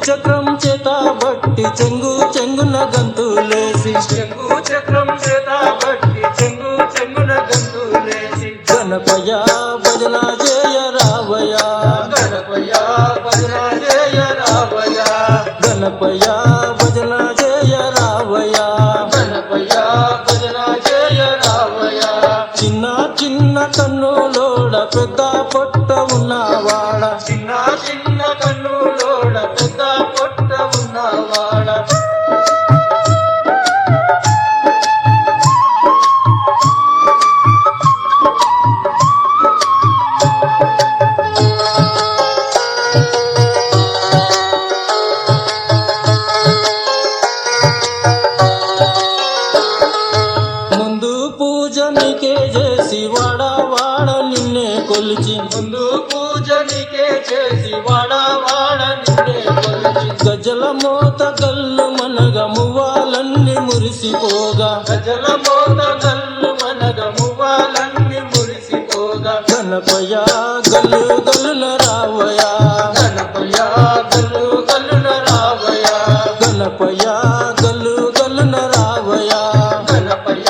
చక్రం చేత బట్టి చెంగు చెంగున గంతులేసి చక్రం చేత బట్టి చెంగున గంతులేసి గణపయ భజన జయ రావయ గణపయ భజన జయ రావయ గణపయ భజన జయ రావయ గణపయ భజన జయ రావయ చిన్న చిన్న కన్నులోడ పెద్ద పొట్ట ఉన్నవాడ చిన్న చిన్న కన్నులోడ పెద్ద పొట్ట ఉన్నవాడ ముందు పూజ నీకే చేసి వాడ వాడ నిన్నే కొలిచి ముందు పూజ నీకే చేసి వాడ వాడ నిన్నే కొలిచి గజల మోత గల్లు మనగ మువ్వాలన్నీ మురిసిపోగా గజల మోత గల్లు మనగ మువ్వాలన్నీ మురిసిపోగా గణపయ గల్లు గల్లున రావయ గణపయ గల్లు గల్లున రావయ గణపయ గల్లు గల్లున రావయ గణపయ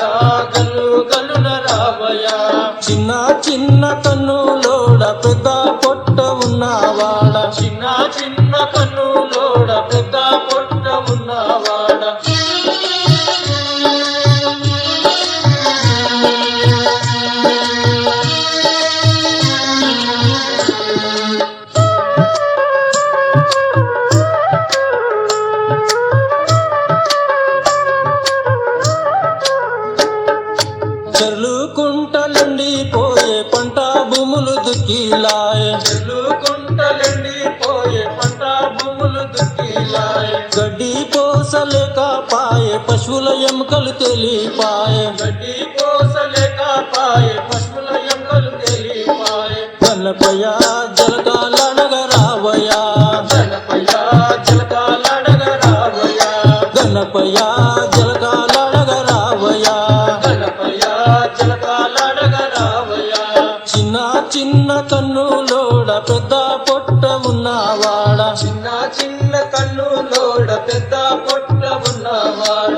గల్లు గల్లున రావయ చిన్న చిన్న కన్నులోడ పెద్ద పొట్ట ఉన్నవాడ చిన్న చిన్న కన్నులోడ పెద్ద పొట్ట ఉన్నవాడ చెర్లు కుంటలండి పోయే పంట భూములు దుక్కిలాయే కుంటలండి పోయే పంట భూములు దుక్కిలాయే గడ్డి పోసలేక పాయే పశువుల ఎముకలు తెలిపాయే గడ్డి కోసలేక పాయే పశువుల ఎముకలు తెలిపాయే గణపయ జలకాలడగ రావయ గణపయ జలకాలడగ రావయ గణపయ జలకాలడగ రావయ గణపయ జలకాలడగ రావయ చిన్న చిన్న కన్నులోడ పెద్ద పొట్ట ఉన్నవాడ చిన్న చిన్న కన్నులోడ పెద్ద పొట్ట ఉన్నవాడ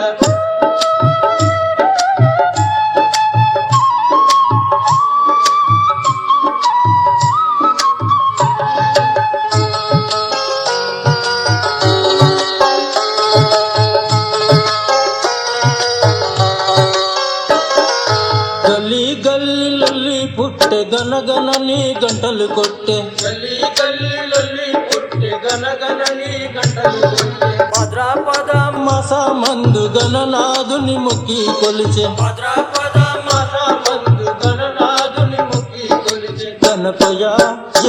గల్లీ గల్లీ లొల్లి పుట్టె గనగనని గంటలు కొట్టే గల్లీ గల్లీ లొల్లి పుట్టి గనగనని గంటలు కొట్టే భద్రాపద మాస మందు గణనాథుని మొక్కి కొలిచే భద్రాపద మాస మందు గణనాథుని మొక్కి కొలిచే గణపయ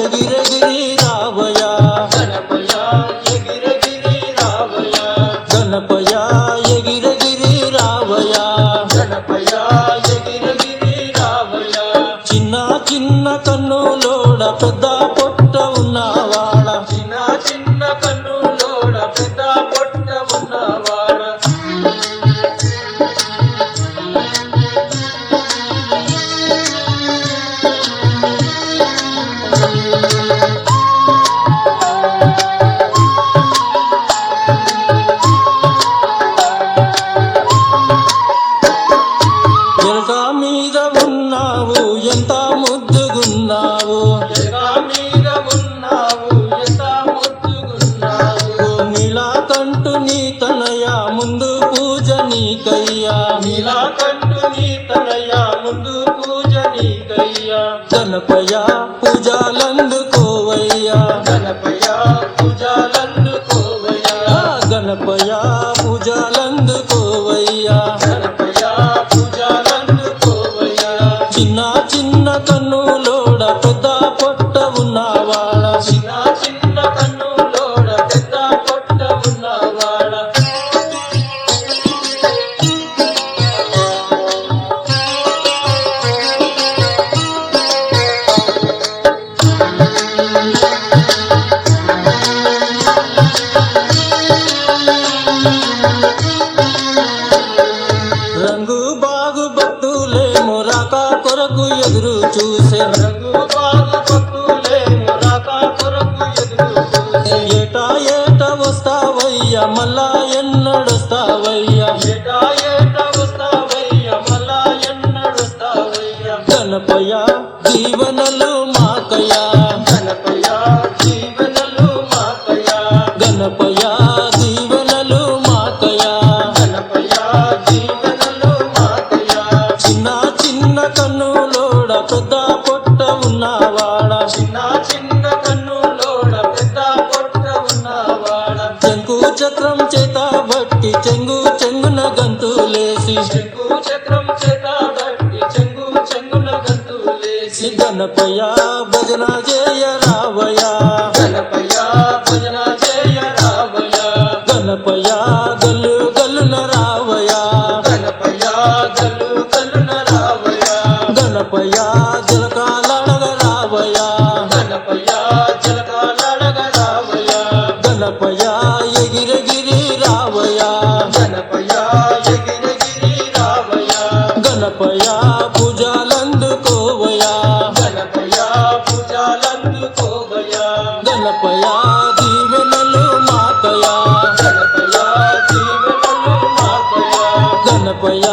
ఎగిరెగిరి రావయ గణపయ ఎగిరెగిరి రావయ గణపయ ఎగిరెగిరి రావయ గణపయ ఎగిరెగిరి రావయ చిన్న చిన్న కన్నులోడ పెద్ద పొట్ట ఉన్నవాడ చిన్న చిన్న కన్నులోడ పెద్ద పొట్ట ఉన్నవాడ ఎలక మీద ఉన్నావు ఎంత ముద్దుగున్నావు ఎగా మీద ఉన్నావు ఎంత ముద్దుగున్నావు నీలాకంటు నీ తనయ ముందు పూజ నీకయ్యా నీలాకంటు నీ తనయ ముందు పూజ నీకయ్యా గణపయ పూజలందుకోవయ్యా గణపయ పూజలందుకోవయ్యా గణపయ పూజలందుకోవయ్యా గణపయ పూజలందుకోవయ్యా చిన్న చిన్న కన్నులోడ పెద్ద పొట్ట ఉన్నవాడ చిన్న చిన్న కన్నులోడ పెద్ద పొట్ట ఉన్నవాడ మళ్ళా ఎన్నడొస్తావయ్యా ఏటా ఏట వస్తావయ్యా మళ్ళా ఎన్నడొస్తావయ్యా గణపయ్య దీవెనలు మాకయ్యా గణపయ్య జీవనలు మాకయ్యా గణపయ్య దీవెనలు మాకయ్యా గణపయ్య జీవనలు మాకయ్యా చిన్న చిన్న కన్నులోడ పెద్ద పొట్ట ఉన్నవాడ చిన్న చిన్న కన్నులోడ పెద్ద పొట్ట ఉన్నవాడ చెంగు చక్రం చేత బట్టి చెంగు చెంగున గంతులేసి చెంగు చక్రం చేత బట్టి చెంగు చెంగున గంతులేసి గణపయ్య భజన జయ రావయ్యా గణపయ్య భజన జయ రావయ్య గణపయ్య గల్లు గల్లున రావయ్యా గణపయ్య గల్లు గల్లున రావయ్య గణపయ్య జలకాలడగ రావయ్యా గణపయ్య జలకాలడగ రావయ్య గణపయ్య ఎగిరెగిరి రావయ్యా గణపయ్య ఎగిరెగిరి రావయ్య గణపయ్య పూజలందుకోవయ్యా గణపయ్య పూజలందుకోవయ్యా గణపయ్య దీవెనలు మాకయ్యా గణపయ్య జీవనలు మాకయ్యా గణపయ్య